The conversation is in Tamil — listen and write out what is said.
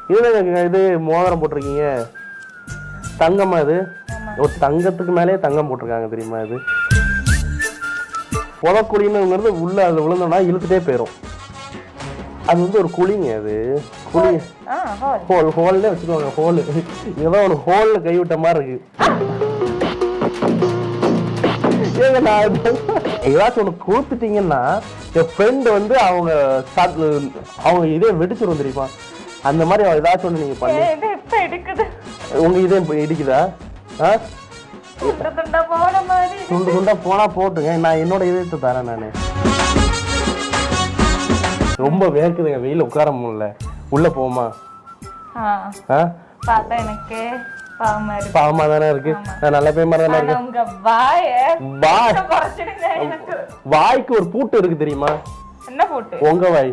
இது மோதிரம் போட்டிருக்கீங்க, தங்கம்மா இது? ஒரு தங்கத்துக்கு மேலே தங்கம் போட்டிருக்காங்க தெரியுமா? இது புதக்குழிங்கிறது உள்ள அது விழுந்தோம்னா இழுத்துட்டே போயிடும். அது வந்து ஒரு குழிங்க, அது குழி ஹோல்லே வச்சுக்கோங்க. ஹோலு ஏதோ ஒரு ஹோல்ல கைவிட்ட மாதிரி இருக்கு. ஏங்க நான் ஏதாச்சும் ஒன்று கொடுத்துட்டீங்கன்னா என் ஃப்ரெண்டு வந்து அவங்க இதே வெடிச்சிடும் தெரியுமா? அந்த மாதிரி ஏதாச்சும் ஒன்று நீங்க பண்ணி உங்க இதே இடிக்குதா? துண்டு துண்டா போனா போட்டுங்க, நான் என்னோட இதயத்தை தரேன். நானு ரொம்ப வேர்க்குதுங்க, வெயில உட்கார முடியல. உள்ள போமா? எனக்கு பாவமா தானே இருக்கு. நல்ல பேமா தானே இருக்கு. வாய்க்கு ஒரு பூட்டு இருக்கு தெரியுமா? என்ன பூட்டு? உங்க வாய்.